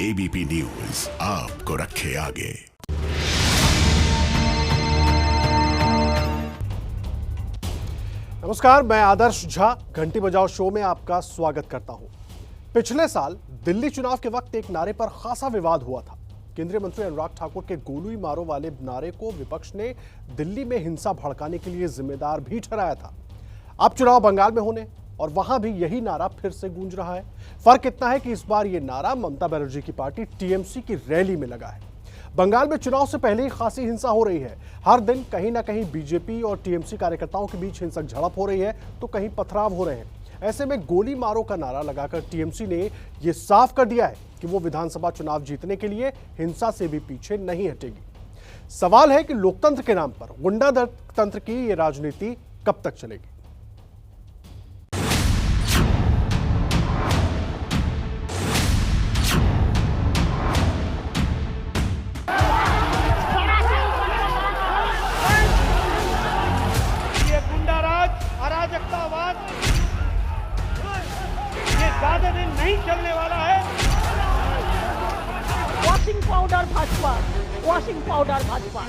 ABP news आपको रखे आगे। नमस्कार, मैं आदर्श झा घंटी बजाओ शो में आपका स्वागत करता हूं। पिछले साल दिल्ली चुनाव के वक्त एक नारे पर खासा विवाद हुआ था। केंद्रीय मंत्री अनुराग ठाकुर के गोलू मारो वाले नारे को विपक्ष ने दिल्ली में हिंसा भड़काने के लिए जिम्मेदार भी ठहराया था। अब चुनाव बंगाल में होने और वहां भी यही नारा फिर से गूंज रहा है। फर्क इतना है कि इस बार यह नारा ममता बनर्जी की पार्टी टीएमसी की रैली में लगा है। बंगाल में चुनाव से पहले ही खासी हिंसा हो रही है। हर दिन कहीं ना कहीं बीजेपी और टीएमसी कार्यकर्ताओं के बीच हिंसक झड़प हो रही है तो कहीं पथराव हो रहे हैं। ऐसे में गोली मारो का नारा लगाकर टीएमसी ने यह साफ कर दिया है कि वो विधानसभा चुनाव जीतने के लिए हिंसा से भी पीछे नहीं हटेगी। सवाल है कि लोकतंत्र के नाम पर गुंडा तंत्र की यह राजनीति कब तक चलेगी। अराजकतावाद ये ज्यादा दिन नहीं चलने वाला है। Washing powder Bhajpa, washing powder Bhajpa.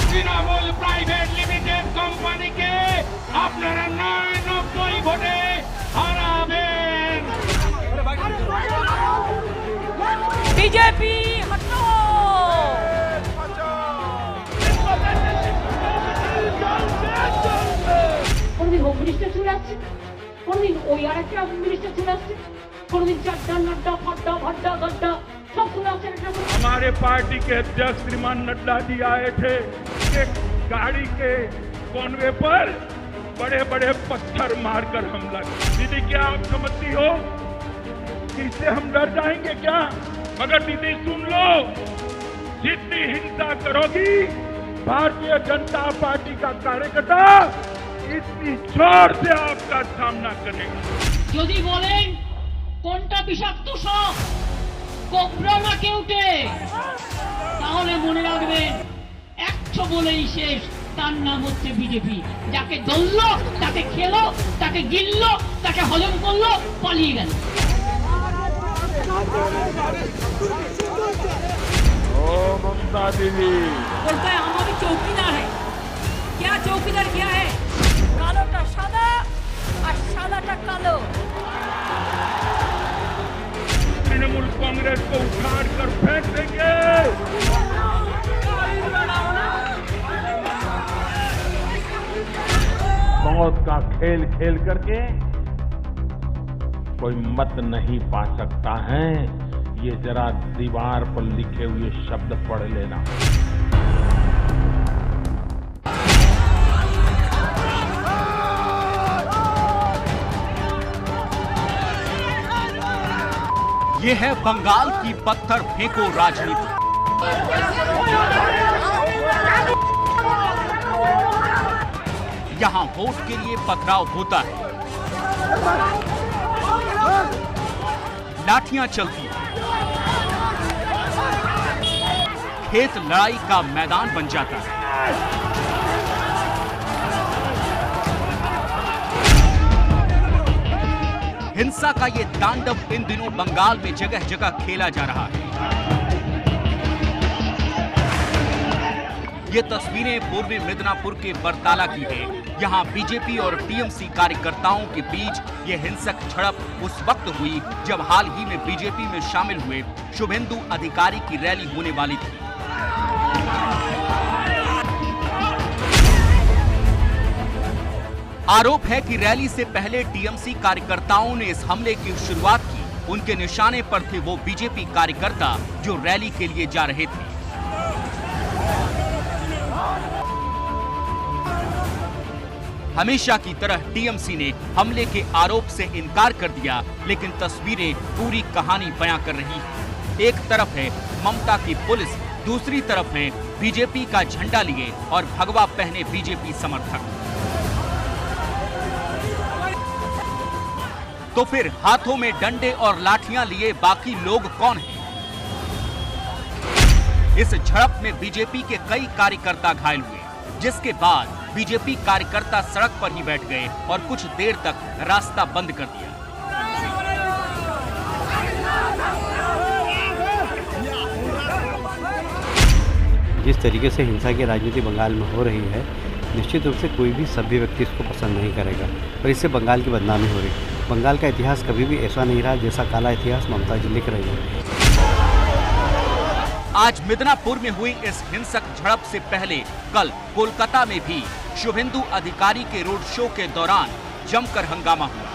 Trinamool private limited কোম্পানিকে আপনারা ৯৯ ভোটে হারাবেন। बीजेपी हटो। কোনদিন হোম মিনিস্টার চলে আসছে, কোনদিন ওই আর একটা মিনিস্টার চলে আসছে, কোনদিন চারটা নড্ডা ফাড্ডা ভাড্ডা গड्डा सब चले আসছে। हमारे पार्टी के अध्यक्ष श्रीमान नड्डा जी आए थे, एक गाड़ी के कॉनवे पर बड़े बड़े पत्थर मारकर हमला किया। दीदी क्या आप समझती हो कि इससे हम डर जाएंगे क्या? मगर दीदी सुन लो, जितनी हिंसा करोगी भारतीय जनता पार्टी का कार्यकर्ता इतनी जोर से आपका सामना करेगा। যদি বলেন কোনটা বিষাক্ত সাপ, কোবরা না কেউটে, তাহলে মনে রাখবেন 100 বলেই শেষ। তার নাম হচ্ছে বিজেপি। যাকে ধরলো, তাকে খেলো, তাকে গিললো, তাকে হজম করলো, পালিয়ে গেল। ओ ममता दीदी बोलता है हम अभी चौकीदार है। क्या चौकीदार क्या है? কালোটা সাদা আর সাদাটা কালো। तृणमूल कांग्रेस को उखाड़ कर फेंक देंगे। मौत का खेल खेल करके कोई मत नहीं पा सकता है। ये जरा दीवार पर लिखे हुए शब्द पढ़ लेना। ये है बंगाल की पत्थर फेंको राजनीति। यहां वोट के लिए पथराव होता है, लाठियां चलती हैं, खेत लड़ाई का मैदान बन जाता है। हिंसा का ये तांडव इन दिनों बंगाल में जगह जगह खेला जा रहा है। ये तस्वीरें पूर्वी मिदनापुर के बरताला की है। यहाँ बीजेपी और टीएमसी कार्यकर्ताओं के बीच ये हिंसक झड़प उस वक्त हुई जब हाल ही में बीजेपी में शामिल हुए शुभेंदु अधिकारी की रैली होने वाली थी। आरोप है कि रैली से पहले टीएमसी कार्यकर्ताओं ने इस हमले की शुरुआत की। उनके निशाने पर थे वो बीजेपी कार्यकर्ता जो रैली के लिए जा रहे थे। हमेशा की तरह टीएमसी ने हमले के आरोप से इनकार कर दिया, लेकिन तस्वीरें पूरी कहानी बयां कर रही है। एक तरफ है ममता की पुलिस, दूसरी तरफ है बीजेपी का झंडा लिए और भगवा पहने बीजेपी समर्थक। तो फिर हाथों में डंडे और लाठियां लिए बाकी लोग कौन हैं? इस झड़प में बीजेपी के कई कार्यकर्ता घायल हुए, जिसके बाद बीजेपी कार्यकर्ता सड़क पर ही बैठ गए और कुछ देर तक रास्ता बंद कर दिया। जिस तरीके से हिंसा की राजनीति बंगाल में हो रही है, निश्चित रूप से कोई भी सभ्य व्यक्ति इसको पसंद नहीं करेगा और इससे बंगाल की बदनामी हो रही है। बंगाल का इतिहास कभी भी ऐसा नहीं रहा जैसा काला इतिहास ममता जी लिख रही है। आज मिदनापुर में हुई इस हिंसक झड़प से पहले कल कोलकाता में भी शुभेंदु अधिकारी के रोड शो के दौरान जमकर हंगामा हुआ।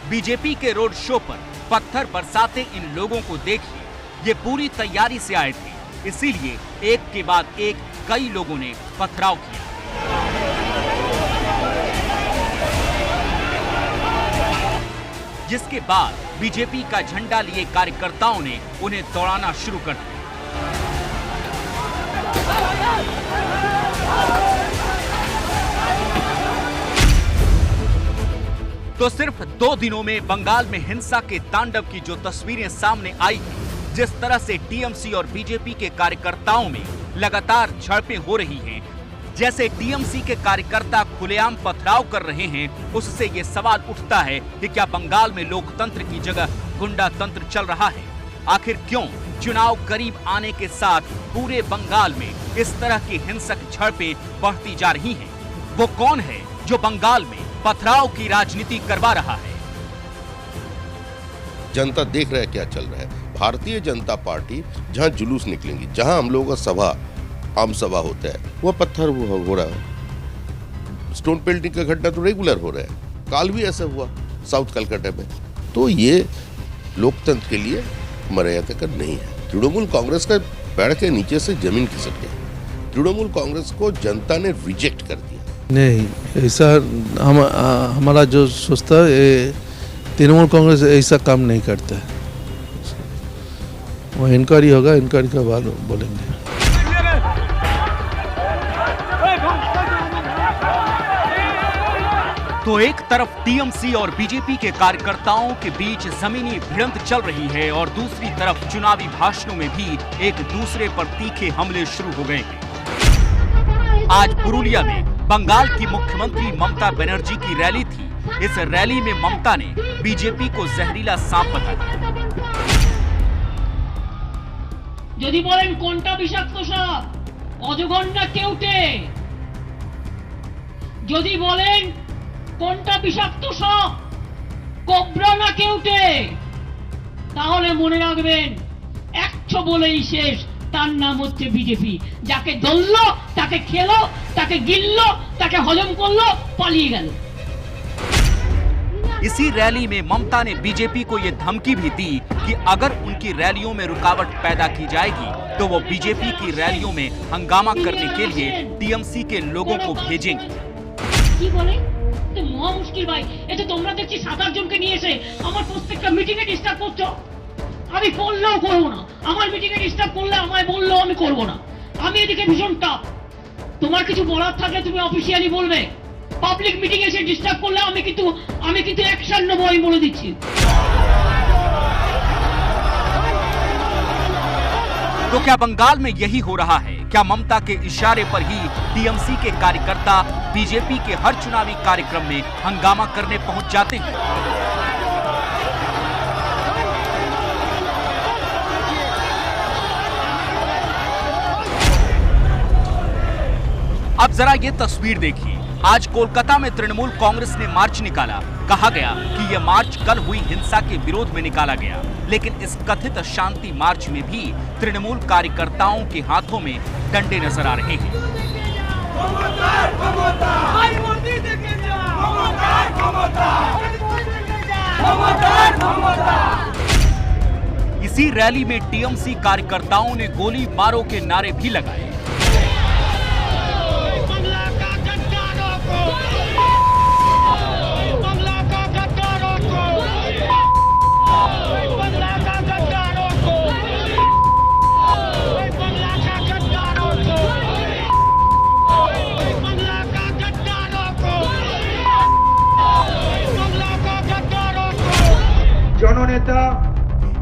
बीजेपी के रोड शो पर पत्थर बरसाते इन लोगों को देखिए, ये पूरी तैयारी से आए थे, इसीलिए एक के बाद एक कई लोगों ने पथराव किया। जिसके बाद बीजेपी का झंडा लिए कार्यकर्ताओं ने उन्हें दौड़ाना शुरू कर दिया। तो सिर्फ 2 दिनों में बंगाल में हिंसा के तांडव की जो तस्वीरें सामने आई थी, जिस तरह से टीएमसी और बीजेपी के कार्यकर्ताओं में लगातार झड़पें हो रही हैं, जैसे टीएमसी के कार्यकर्ता खुलेआम पथराव कर रहे हैं, उससे ये सवाल उठता है कि क्या बंगाल में लोकतंत्र की जगह गुंडा तंत्र चल रहा है? आखिर क्यों चुनाव करीब आने के साथ पूरे बंगाल में इस तरह की हिंसक झड़पें बढ़ती जा रही हैं? वो कौन है जो बंगाल में पथराव की राजनीति करवा रहा है? जनता देख रहा है क्या चल रहा है। भारतीय जनता पार्टी जहां जुलूस निकलेंगी, जहां हम लोगों का सभा आम सभा होता है, वो पत्थर हो रहा है। स्टोन पेल्टिंग का घटना तो रेगुलर हो रहा है, काल भी ऐसा हुआ साउथ कलकत्ता में। तो ये लोकतंत्र के लिए मर्यादा का नहीं है। तृणमूल कांग्रेस का पैर के नीचे से जमीन खिसक गई। तृणमूल कांग्रेस को जनता ने रिजेक्ट कर दिया। नहीं, ऐसा हमारा जो सोचता है, तृणमूल कांग्रेस ऐसा काम नहीं करता है। वो इंक्वायरी होगा, इंक्वायरी के बाद बोलेंगे। तो एक तरफ टीएमसी और बीजेपी के कार्यकर्ताओं के बीच जमीनी भिड़ंत चल रही है और दूसरी तरफ चुनावी भाषणों में भी एक दूसरे पर तीखे हमले शुरू हो गए हैं। आज पुरुलिया में बंगाल की मुख्यमंत्री ममता बनर्जी की रैली थी। इस रैली में ममता ने बीजेपी को जहरीला सांप बताया। যদি বলেন কোনটা বিষাক্ত সাপ, অজগর না কেউটে? যদি বলেন কোনটা বিষাক্ত সাপ, কোবরা না কেউটে, তাহলে মনে রাখবেন 100 বলেই শেষ, তার নাম হচ্ছে বিজেপি। যাকে ধরলো, তাকে খেলো, তাকে গিললো, তাকে হজম করলো, পালিয়ে গেল। इसी रैली में ममता ने बीजेपी को ये धमकी भी दी कि अगर उनकी रैलियों में रुकावट पैदा की जाएगी तो वो बीजेपी की रैलियों में हंगामा करने के लिए टीएमसी के लोगों को भेजेंगे। কি বলে? তো মহা মুশকিল ভাই। এটা তোমরা দেখছি 7-8 জনকে নিয়ে এসে আমার প্রত্যেকটা মিটিং এ ডিস্টার্ব করছো। আমি করলেও করব না। আমার মিটিং এ ডিস্টার্ব করলে আমায় বললেও আমি করব না। আমি এদিকে ভীষণ টাফ। তোমার কিছু বলার থাকলে তুমি অফিশিয়ালি বলবে। পাবলিক মিটিং এসে ডিস্টার্ব করলে আমি কিন্তু অ্যাকশন নেব, আমি বলে দিচ্ছি। तो क्या बंगाल में यही हो रहा है? क्या ममता के इशारे पर ही टीएमसी के कार्यकर्ता बीजेपी के हर चुनावी कार्यक्रम में हंगामा करने पहुंच जाते हैं? अब जरा ये तस्वीर देखिए। आज कोलकाता में तृणमूल कांग्रेस ने मार्च निकाला। कहा गया कि यह मार्च कल हुई हिंसा के विरोध में निकाला गया, लेकिन इस कथित शांति मार्च में भी तृणमूल कार्यकर्ताओं के हाथों में डंडे नजर आ रहे हैं। इसी रैली में टीएमसी कार्यकर्ताओं ने गोली मारो के नारे भी लगाए।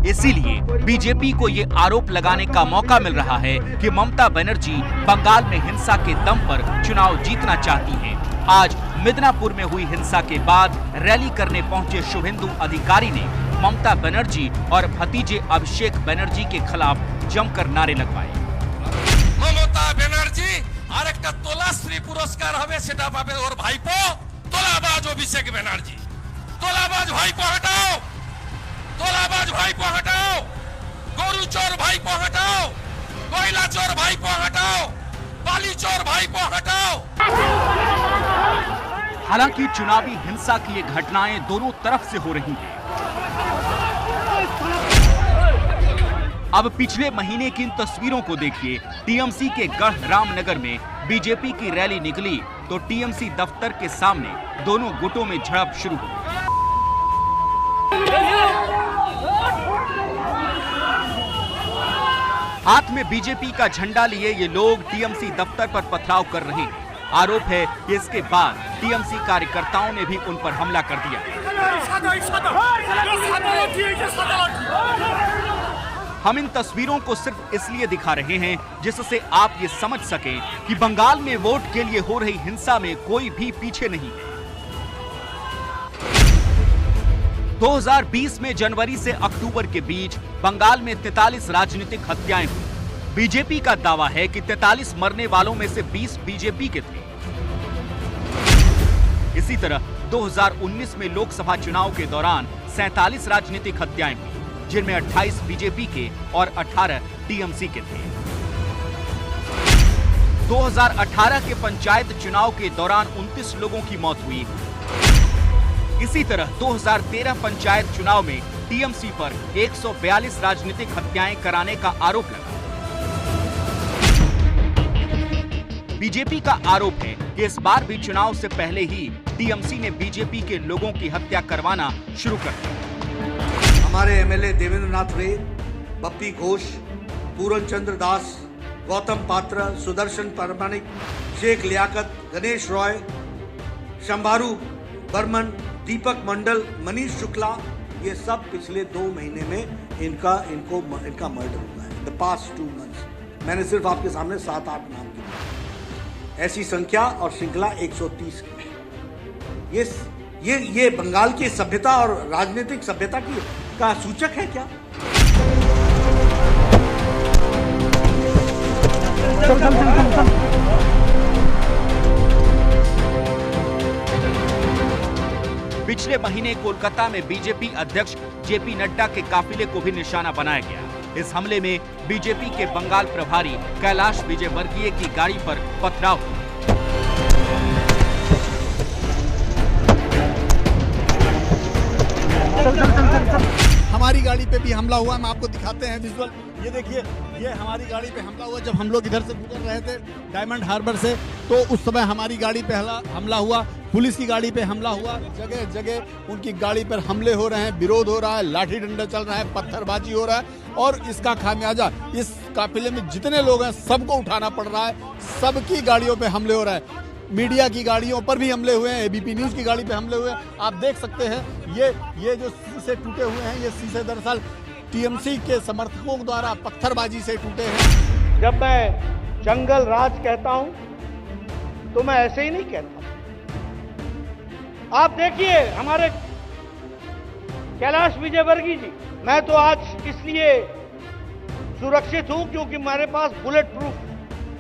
इसीलिए बीजेपी को ये आरोप लगाने का मौका मिल रहा है कि ममता बनर्जी बंगाल में हिंसा के दम पर चुनाव जीतना चाहती हैं। आज मिदनापुर में हुई हिंसा के बाद रैली करने पहुंचे शुभेंदु अधिकारी ने ममता बनर्जी और भतीजे अभिषेक बनर्जी के खिलाफ जमकर नारे लगवाए। মমতা ব্যানার্জি আরেকটা তোলাশ্রী পুরস্কার হবে, সেটা পাবে ওর ভাইপো তোলাবাজ অভিষেক ব্যানার্জি। তোলাবাজ ভাইপো হটাও, তোলাবাজ ভাইপো হটাও, গরু চোর ভাইপো হটাও, কয়লা চোর ভাইপো হটাও, বালি চোর ভাইপো হটাও। हालांकि चुनावी हिंसा की ये घटनाएं दोनों तरफ से हो रही हैं। अब पिछले महीने की इन तस्वीरों को देखिए। टीएमसी के गढ़ रामनगर में बीजेपी की रैली निकली तो टीएमसी दफ्तर के सामने दोनों गुटों में झड़प शुरू हो गई। हाथ में बीजेपी का झंडा लिए ये लोग टीएमसी दफ्तर पर पथराव कर रहे हैं। आरोप है कि इसके बाद टीएमसी कार्यकर्ताओं ने भी उन पर हमला कर दिया। हम इन तस्वीरों को सिर्फ इसलिए दिखा रहे हैं जिससे आप ये समझ सकें कि बंगाल में वोट के लिए हो रही हिंसा में कोई भी पीछे नहीं है। 2020 में जनवरी से अक्टूबर के बीच बंगाल में 43 राजनीतिक हत्याएं हुई। बीजेपी का दावा है कि 43 मरने वालों में से 20 बीजेपी के थे। इसी तरह 2019 में लोकसभा चुनाव के दौरान 47 राजनीतिक हत्याएं हुई, जिनमें 28 बीजेपी के और 18 टीएमसी के थे। 2018 के पंचायत चुनाव के दौरान 29 लोगों की मौत हुई। इसी तरह 2013 पंचायत चुनाव में टीएमसी पर 142 राजनीतिक हत्याएं कराने का आरोप लगा। बीजेपी का आरोप है कि इस बार भी चुनाव से पहले ही टीएमसी ने बीजेपी के लोगों की हत्या करवाना शुरू कर दिया। हमारे एमएलए देवेंद्र नाथ रे, बप्पी घोष, पूरन चंद्र दास, गौतम पात्र, सुदर्शन परमानिक, शेख लियाकत, गणेश रॉय, शंभारू बर्मन, दीपक मंडल, मनीष शुक्ला, ये सब पिछले 2 महीने में इनका मर्डर हुआ है। द पास्ट 2 मंथ्स मैंने सिर्फ आपके सामने 7-8 नाम गिने। ऐसी संख्या और श्रृंखला 130 की है। ये बंगाल की सभ्यता और राजनीतिक सभ्यता का सूचक है क्या? पिछले महीने कोलकाता में बीजेपी अध्यक्ष जेपी नड्डा के काफिले को भी निशाना बनाया गया। इस हमले में बीजेपी के बंगाल प्रभारी कैलाश विजयवर्गीय की गाड़ी पर पथराव हुआ। हमारी गाड़ी पे भी हमला हुआ, हम आपको दिखाते हैं विजुअल। ये देखिए, ये हमारी गाड़ी पे हमला हुआ। जब हम लोग इधर से गुजर रहे थे डायमंड हार्बर से, तो उस समय हमारी गाड़ी पे हमला हुआ, पुलिस की गाड़ी पे हमला हुआ। जगह जगह उनकी गाड़ी पर हमले हो रहे हैं, विरोध हो रहा है, लाठी डंडा चल रहा है, पत्थरबाजी हो रहा है, और इसका खामियाजा इस काफिले में जितने लोग हैं सबको उठाना पड़ रहा है। सबकी गाड़ियों पे हमले हो रहा है, मीडिया की गाड़ियों पर भी हमले हुए हैं, एबीपी न्यूज की गाड़ी पे हमले हुए हैं। आप देख सकते हैं ये जो शीशे टूटे हुए हैं, ये शीशे दरअसल टीएमसी के समर्थकों द्वारा पत्थरबाजी से टूटे हैं। जब मैं जंगल राज कहता हूं तो मैं ऐसे ही नहीं कहता। आप देखिए हमारे कैलाश विजयवर्गीय जी, मैं तो आज इसलिए सुरक्षित हूं क्योंकि मेरे पास बुलेट प्रूफ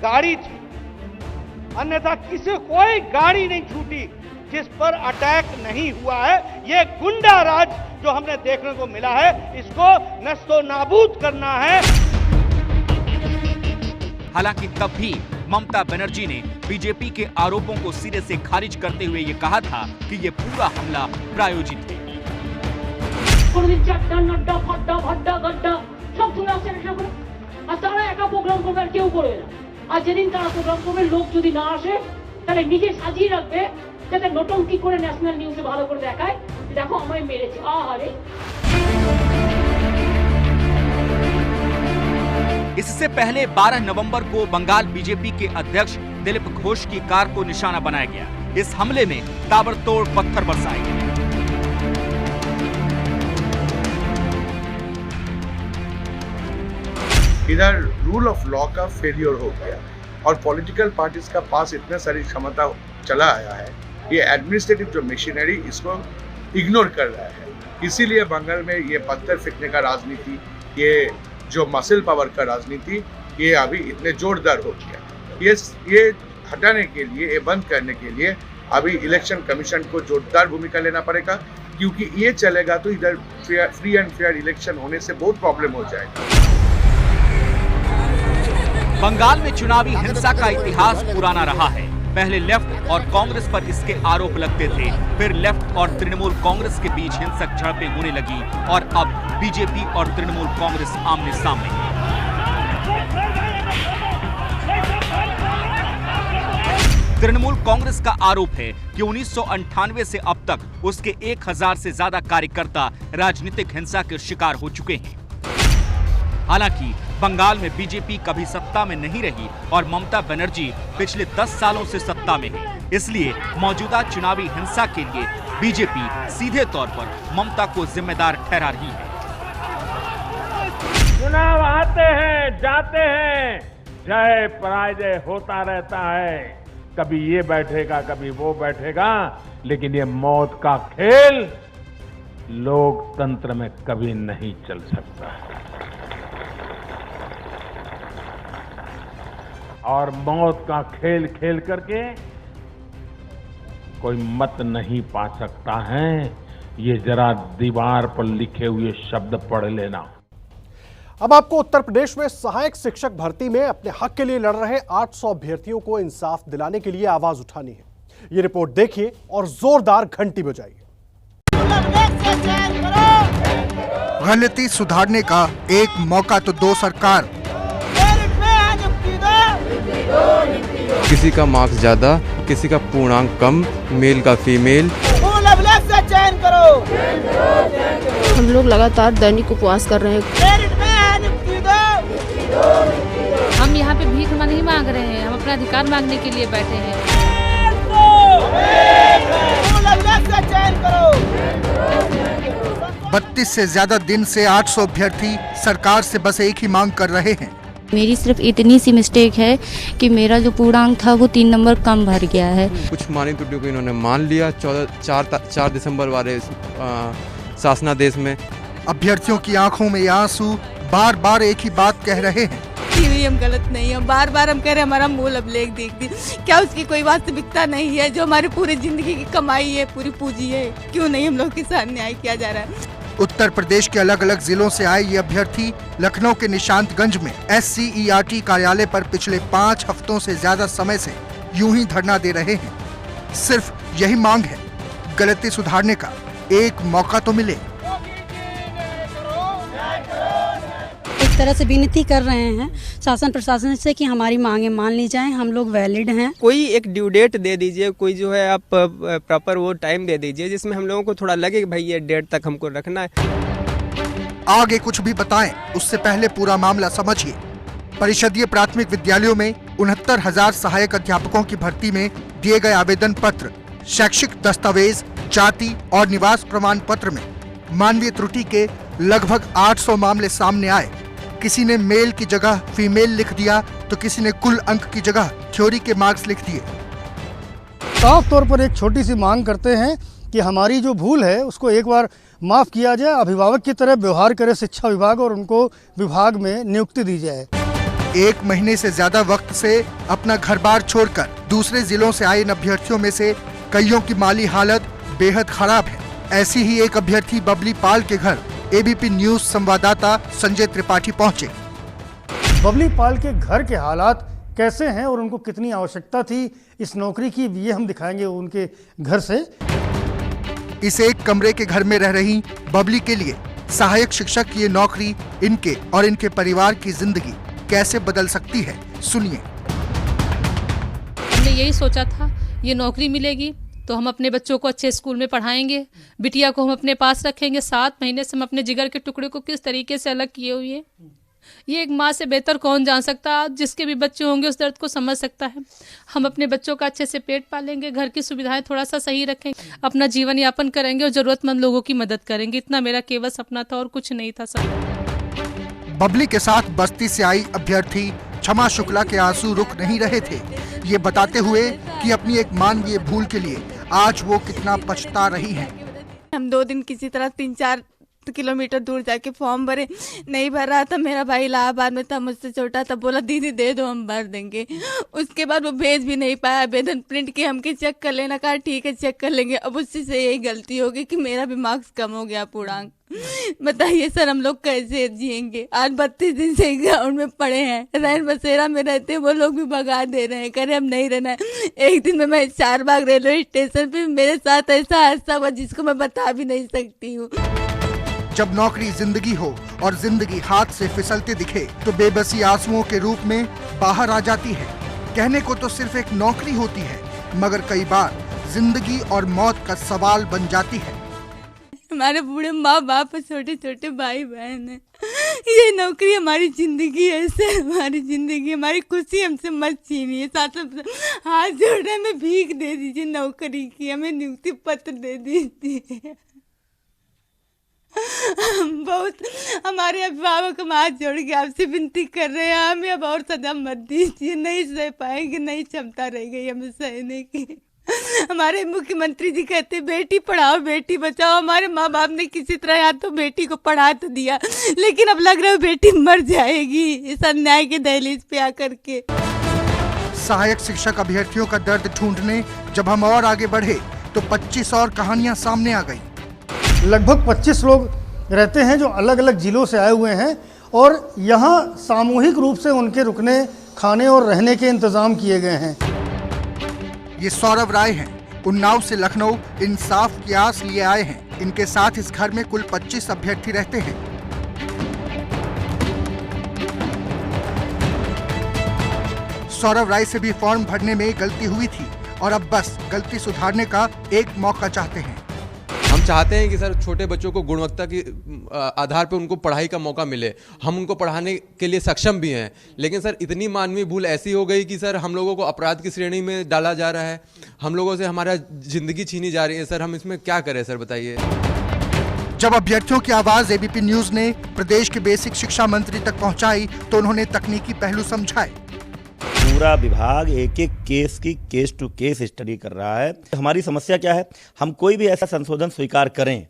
गाड़ी थी, अन्यथा किसी कोई गाड़ी नहीं छूटी जिस पर अटैक नहीं हुआ है। ये गुंडा राज जो हमने देखने को मिला है, इसको नस्तो नाबूद करना है। हालांकि तब भी ममता बनर्जी ने बीजेपी के आरोपों को सिरे से खारिज करते हुए ये कहा था कि ये पूरा हमला प्रायोजित है। আর যেদিন তারা প্রোগ্রাম করবে, লোক যদি না আসে তাহলে নিজে সাজিয়ে রাখবে যাতে নটঙ্কি করে ন্যাশনাল নিউজে ভালো করে দেখায় যে দেখো আমায় মেরেছে। আহারে। इससे पहले 12 नवंबर को बंगाल बीजेपी के अध्यक्ष दिलीप घोष की कार को निशाना बनाया गया। इस हमले में ताबड़तोड़ पत्थर बरसाए गए। इधर रूल ऑफ लॉ का फेलियर हो गया और पॉलिटिकल पार्टीज का पास इतने सारी क्षमता चला आया है, ये एडमिनिस्ट्रेटिव जो मशीनरी इसको इग्नोर कर रहा है। इसीलिए बंगाल में ये पत्थर फेंकने का राजनीति, ये जो मसल पावर का राजनीति, ये अभी इतने जोरदार हो गया। ये हटाने के लिए, ये बंद करने के लिए अभी इलेक्शन कमीशन को जोरदार भूमिका लेना पड़ेगा, क्योंकि ये चलेगा तो इधर फ्री एंड फेयर इलेक्शन होने से बहुत प्रॉब्लम हो जाएगा। बंगाल में चुनावी हिंसा का इतिहास पुराना रहा है। पहले लेफ्ट और कांग्रेस पर इसके आरोप लगते थे, फिर लेफ्ट और तृणमूल कांग्रेस के बीच हिंसक झड़पें होने लगी और अब बीजेपी और तृणमूल कांग्रेस आमने सामने। तृणमूल कांग्रेस का आरोप है कि 1998 से अब तक उसके 1000 से ज्यादा कार्यकर्ता राजनीतिक हिंसा के शिकार हो चुके हैं। हालांकि बंगाल में बीजेपी कभी सत्ता में नहीं रही और ममता बनर्जी पिछले 10 सालों से सत्ता में है, इसलिए मौजूदा चुनावी हिंसा के लिए बीजेपी सीधे तौर पर ममता को जिम्मेदार ठहरा रही है। चुनाव आते हैं, जाते हैं, जय पराजय होता रहता है। कभी ये बैठेगा, कभी वो बैठेगा, लेकिन ये मौत का खेल लोकतंत्र में कभी नहीं चल सकता है। और मौत का खेल खेल करके कोई मत नहीं पा सकता है। ये जरा दीवार पर लिखे हुए शब्द पढ़ लेना। अब आपको उत्तर प्रदेश में सहायक शिक्षक भर्ती में अपने हक के लिए लड़ रहे 800 अभ्यर्थियों को इंसाफ दिलाने के लिए आवाज उठानी है। ये रिपोर्ट देखिए और जोरदार घंटी बजाइए। गलती सुधारने का एक मौका तो दो सरकार। किसी का मार्क्स ज्यादा, किसी का पूर्णांक कम, मेल का फीमेल। से चयन करो। हम लोग लगातार दैनिक उपवास कर रहे हैं। हम यहाँ पे भीख नहीं मांग रहे हैं, हम अपना अधिकार मांगने के लिए बैठे हैं। से चयन करो। 32 से ज्यादा दिन से 800 अभ्यर्थी सरकार से बस एक ही मांग कर रहे हैं। मेरी सिर्फ इतनी सी मिस्टेक है कि मेरा जो पूर्णांक था वो 3 नंबर कम भर गया है। कुछ मानी त्रुटियों को इन्होंने मान लिया 4 दिसंबर वाले शासनादेश में। अभ्यर्थियों की आंखों में आंसू, बार बार एक ही बात कह रहे हैं। हम गलत नहीं है, बार बार हम कह रहे हैं हमारा मूल अभिलेख देख दी। क्या उसकी कोई वास्तविकता नहीं है? जो हमारी पूरी जिंदगी की कमाई है, पूरी पूंजी है, क्यों नहीं हम लोग के साथ न्याय किया जा रहा है? उत्तर प्रदेश के अलग अलग जिलों से आए ये अभ्यर्थी लखनऊ के निशांतगंज में SCERT कार्यालय पर पिछले 5 हफ्तों से ज्यादा समय से यूं ही धरना दे रहे हैं। सिर्फ यही मांग है, गलती सुधारने का एक मौका तो मिले। एक तरह से विनती कर रहे हैं शासन प्रशासन से कि हमारी मांगे मान ली जाएं, हम लोग वैलिड हैं। कोई एक ड्यू डेट दे दीजिए, कोई जो है आप प्रॉपर वो टाइम दे दीजिए जिसमें हम लोगों को थोड़ा लगे कि भाई ये डेट तक हमको रखना है। आगे कुछ भी बताएं, उससे पहले पूरा मामला समझिए। परिषदीय प्राथमिक विद्यालयों में 69,000 सहायक अध्यापकों की भर्ती में दिए गए आवेदन पत्र, शैक्षिक दस्तावेज, जाति और निवास प्रमाण पत्र में मानवीय त्रुटि के लगभग 800 मामले सामने आए। किसी ने मेल की जगह फीमेल लिख दिया तो किसी ने कुल अंक की जगह थ्योरी के मार्क्स लिख दिए। साफ तौर पर एक छोटी सी मांग करते हैं कि हमारी जो भूल है उसको एक बार माफ किया जाए, अभिभावक की तरह व्यवहार करे शिक्षा विभाग और उनको विभाग में नियुक्ति दी जाए। 1 महीने से ज्यादा वक्त से अपना घर बार छोड़कर दूसरे जिलों से आए इन अभ्यर्थियों में से कईयों की माली हालत बेहद खराब है। ऐसी ही एक अभ्यर्थी बबली पाल के घर ABP न्यूज संवाददाता संजय त्रिपाठी पहुंचे। बबली पाल के घर के हालात कैसे हैं और उनको कितनी आवश्यकता थी इस नौकरी की, ये हम दिखाएंगे उनके घर से। इस एक कमरे के घर में रह रही बबली के लिए सहायक शिक्षक की ये नौकरी इनके और इनके परिवार की जिंदगी कैसे बदल सकती है, सुनिए। हमने यही सोचा था ये नौकरी मिलेगी तो हम अपने बच्चों को अच्छे स्कूल में पढ़ाएंगे, बिटिया को हम अपने पास रखेंगे। 7 महीने से हम अपने जिगर के टुकड़े को किस तरीके से अलग किए हुए हैं, ये एक माँ से बेहतर कौन जान सकता है। जिसके भी बच्चे होंगे उस दर्द को समझ सकता है। हम अपने बच्चों का अच्छे से पेट पालेंगे, घर की सुविधाएं थोड़ा सा सही रखेंगे, अपना जीवन यापन करेंगे और जरूरतमंद लोगों की मदद करेंगे। इतना मेरा केवल सपना था और कुछ नहीं था सर। बबली के साथ बस्ती से आई अभ्यर्थी क्षमा शुक्ला के आंसू रुक नहीं रहे थे, ये बताते हुए कि अपनी एक मानवीय भूल के लिए आज वो कितना पछता रही हैं। हम 2 दिन किसी तरह 3-4 किलोमीटर दूर जाके फॉर्म भरे, नहीं भर रहा था। मेरा भाई इलाहाबाद में था, मुझसे छोटा था, बोला दीदी दे दो हम भर देंगे। उसके बाद वो भेज भी नहीं पाया आवेदन, प्रिंट के हमके चेक कर लेना, कहा ठीक है चेक कर लेंगे। अब उससे से यही गलती होगी कि मेरा भी मार्क्स कम हो गया पूर्णांक। बताइए सर हम लोग कैसे जिएंगे? आज 32 दिन से ग्राउंड में पड़े हैं, रैन बसेरा में रहते हैं, वो लोग भी भगा दे रहे हैं, करे हम नहीं रहना है। एक दिन में मैं 4 बार रेलवे स्टेशन पे मेरे साथ ऐसा हादसा हुआ जिसको मैं बता भी नहीं सकती हूँ। जब नौकरी जिंदगी हो और जिंदगी हाथ से फिसलते दिखे तो बेबसी आंसुओं के रूप में बाहर आ जाती है। कहने को तो सिर्फ एक नौकरी होती है, मगर कई बार जिंदगी और मौत का सवाल बन जाती है। हमारे बूढ़े माँ बाप और छोटे छोटे भाई बहन है, ये नौकरी हमारी जिंदगी है सर, हमारी जिंदगी, हमारी खुशी हमसे मत छीनिए। साथ हाथ जोड़ने में भीख दे दीजिए नौकरी की, हमें नियुक्ति पत्र दे दीजिए। बहुत हमारे अभिभावक हम हाथ जोड़ के आपसे विनती कर रहे हैं, हमें अब और सजा मत दीजिए, नहीं सह पाएंगे, नहीं क्षमता रह गई हमें सहने की। हमारे मुख्यमंत्री जी कहते बेटी पढ़ाओ बेटी बचाओ, हमारे माँ बाप ने किसी तरह या तो बेटी को पढ़ा तो दिया, लेकिन अब लग रहा है बेटी मर जाएगी इस अन्याय के दहलीज पे आकर के। सहायक शिक्षक अभ्यर्थियों का दर्द ढूंढने जब हम और आगे बढ़े तो 25 और कहानियां सामने आ गई। लगभग 25 लोग रहते हैं जो अलग अलग जिलों से आए हुए हैं और यहाँ सामूहिक रूप से उनके रुकने, खाने और रहने के इंतजाम किए गए हैं। ये सौरभ राय हैं, उन्नाव से लखनऊ इंसाफ की आस लिए आए हैं। इनके साथ इस घर में कुल 25 अभ्यर्थी रहते हैं। सौरभ राय से भी फॉर्म भरने में गलती हुई थी और अब बस गलती सुधारने का एक मौका चाहते हैं। हम चाहते हैं कि सर छोटे बच्चों को गुणवत्ता की आधार पर उनको पढ़ाई का मौका मिले, हम उनको पढ़ाने के लिए सक्षम भी हैं, लेकिन सर इतनी मानवीय भूल ऐसी हो गई कि सर हम लोगों को अपराध की श्रेणी में डाला जा रहा है, हम लोगों से हमारा जिंदगी छीनी जा रही है। सर हम इसमें क्या करें सर बताइए। जब अभ्यर्थियों की आवाज एबीपी न्यूज ने प्रदेश के बेसिक शिक्षा मंत्री तक पहुंचाई तो उन्होंने तकनीकी पहलू समझाए। पूरा विभाग एक एक केस की केस टू केस स्टडी कर रहा है। हमारी समस्या क्या है, हम कोई भी ऐसा संशोधन स्वीकार करें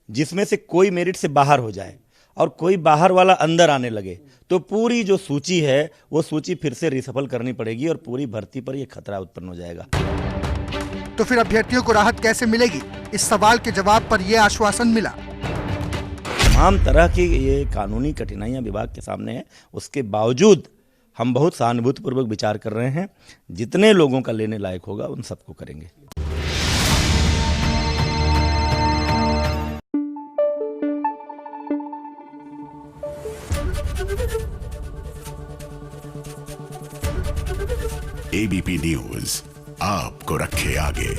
जिसमें से कोई मेरिट से बाहर हो जाए और कोई बाहर वाला अंदर आने लगे तो पूरी जो सूची है वो सूची फिर से रिसफल करनी पड़ेगी और पूरी भर्ती पर ये खतरा उत्पन्न हो जाएगा। तो फिर अभ्यर्थियों को राहत कैसे मिलेगी? इस सवाल के जवाब पर यह आश्वासन मिला। तमाम तरह की ये कानूनी कठिनाइयां विभाग के सामने है, उसके बावजूद हम बहुत सहानुभूतिपूर्वक विचार कर रहे हैं। जितने लोगों का लेने लायक होगा उन सबको करेंगे। एबीपी न्यूज आपको रखे आगे।